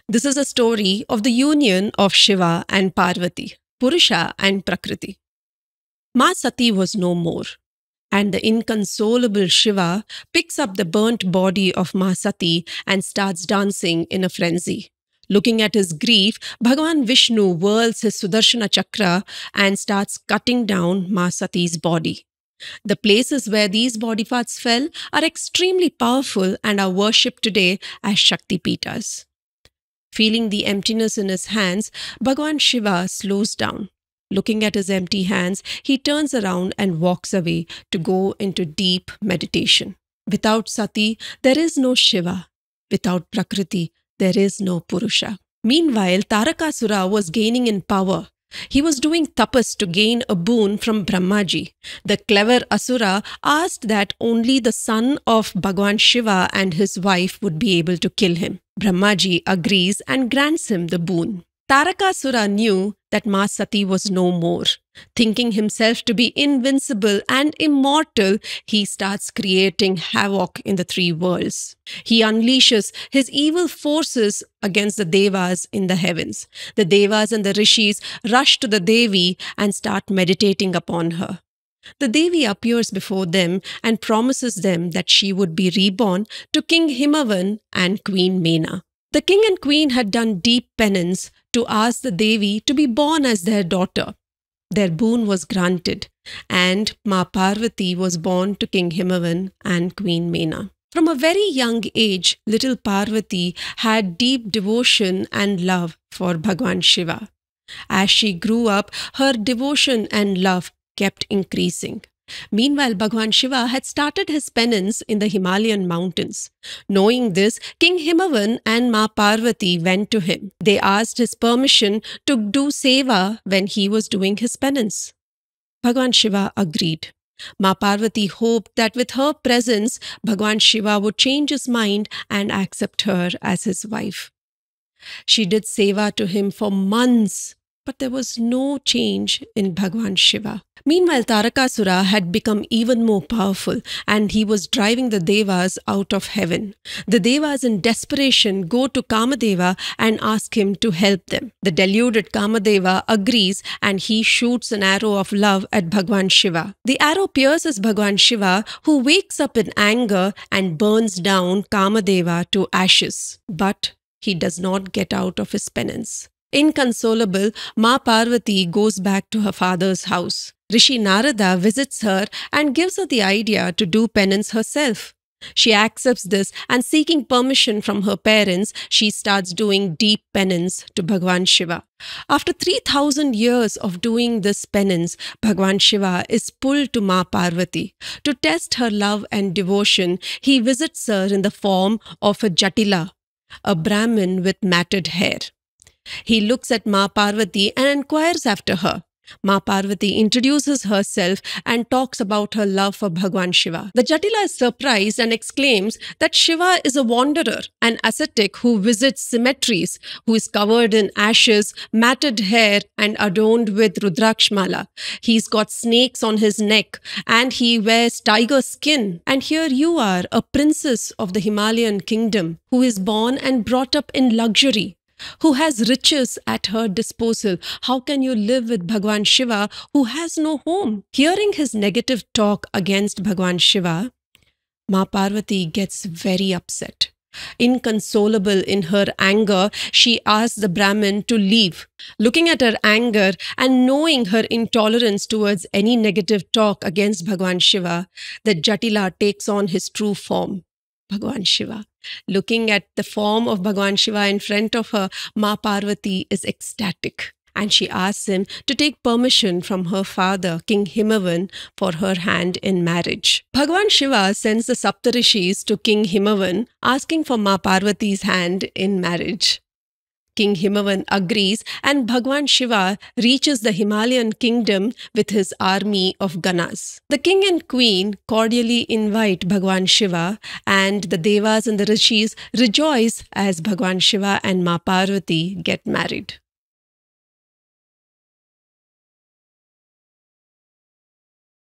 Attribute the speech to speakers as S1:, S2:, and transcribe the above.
S1: This is a story of the union of Shiva and Parvati, Purusha and Prakriti. Ma Sati was no more, and the inconsolable Shiva picks up the burnt body of Ma Sati and starts dancing in a frenzy. Looking at his grief, Bhagavan Vishnu whirls his Sudarshana Chakra and starts cutting down Ma Sati's body. The places where these body parts fell are extremely powerful and are worshipped today as Shakti Pitas. Feeling the emptiness in his hands, Bhagavan Shiva slows down. Looking at his empty hands, he turns around and walks away to go into deep meditation. Without Sati, there is no Shiva. Without Prakriti, there is no Purusha. Meanwhile, Tarakasura was gaining in power. He was doing tapas to gain a boon from Brahmaji. The clever Asura asked that only the son of Bhagavan Shiva and his wife would be able to kill him. Brahmaji agrees and grants him the boon. Tarakasura knew that Ma Sati was no more. Thinking himself to be invincible and immortal, he starts creating havoc in the three worlds. He unleashes his evil forces against the Devas in the heavens. The Devas and the Rishis rush to the Devi and start meditating upon her. The Devi appears before them and promises them that she would be reborn to King Himavan and Queen Mena. The king and queen had done deep penance to ask the Devi to be born as their daughter. Their boon was granted, and Ma Parvati was born to King Himavan and Queen Mena. From a very young age, little Parvati had deep devotion and love for Bhagavan Shiva. As she grew up, her devotion and love kept increasing. Meanwhile, Bhagavan Shiva had started his penance in the Himalayan mountains. Knowing this, King Himavan and Ma Parvati went to him. They asked his permission to do seva when he was doing his penance. Bhagavan Shiva agreed. Ma Parvati hoped that with her presence, Bhagavan Shiva would change his mind and accept her as his wife. She did seva to him for months, but there was no change in Bhagavan Shiva. Meanwhile, Tarakasura had become even more powerful and he was driving the Devas out of heaven. The Devas in desperation go to Kamadeva and ask him to help them. The deluded Kamadeva agrees and he shoots an arrow of love at Bhagavan Shiva. The arrow pierces Bhagavan Shiva, who wakes up in anger and burns down Kamadeva to ashes. But he does not get out of his penance. Inconsolable, Ma Parvati goes back to her father's house. Rishi Narada visits her and gives her the idea to do penance herself. She accepts this and seeking permission from her parents, she starts doing deep penance to Bhagavan Shiva. After 3,000 years of doing this penance, Bhagavan Shiva is pulled to Ma Parvati. To test her love and devotion, he visits her in the form of a Jatila, a Brahmin with matted hair. He looks at Ma Parvati and inquires after her. Ma Parvati introduces herself and talks about her love for Bhagavan Shiva. The Jatila is surprised and exclaims that Shiva is a wanderer, an ascetic who visits cemeteries, who is covered in ashes, matted hair and adorned with Rudrakshmala. He's got snakes on his neck and he wears tiger skin. And here you are, a princess of the Himalayan kingdom, who is born and brought up in luxury, who has riches at her disposal. How can you live with Bhagavan Shiva who has no home? Hearing his negative talk against Bhagavan Shiva, Ma Parvati gets very upset. Inconsolable in her anger, she asks the Brahmin to leave. Looking at her anger and knowing her intolerance towards any negative talk against Bhagavan Shiva, the Jatila takes on his true form, Bhagavan Shiva. Looking at the form of Bhagavan Shiva in front of her, Ma Parvati is ecstatic and she asks him to take permission from her father, King Himavan, for her hand in marriage. Bhagavan Shiva sends the Saptarishis to King Himavan asking for Ma Parvati's hand in marriage. King Himavan agrees and Bhagavan Shiva reaches the Himalayan kingdom with his army of Ganas. The king and queen cordially invite Bhagavan Shiva and the Devas and the Rishis rejoice as Bhagavan Shiva and Ma Parvati get married.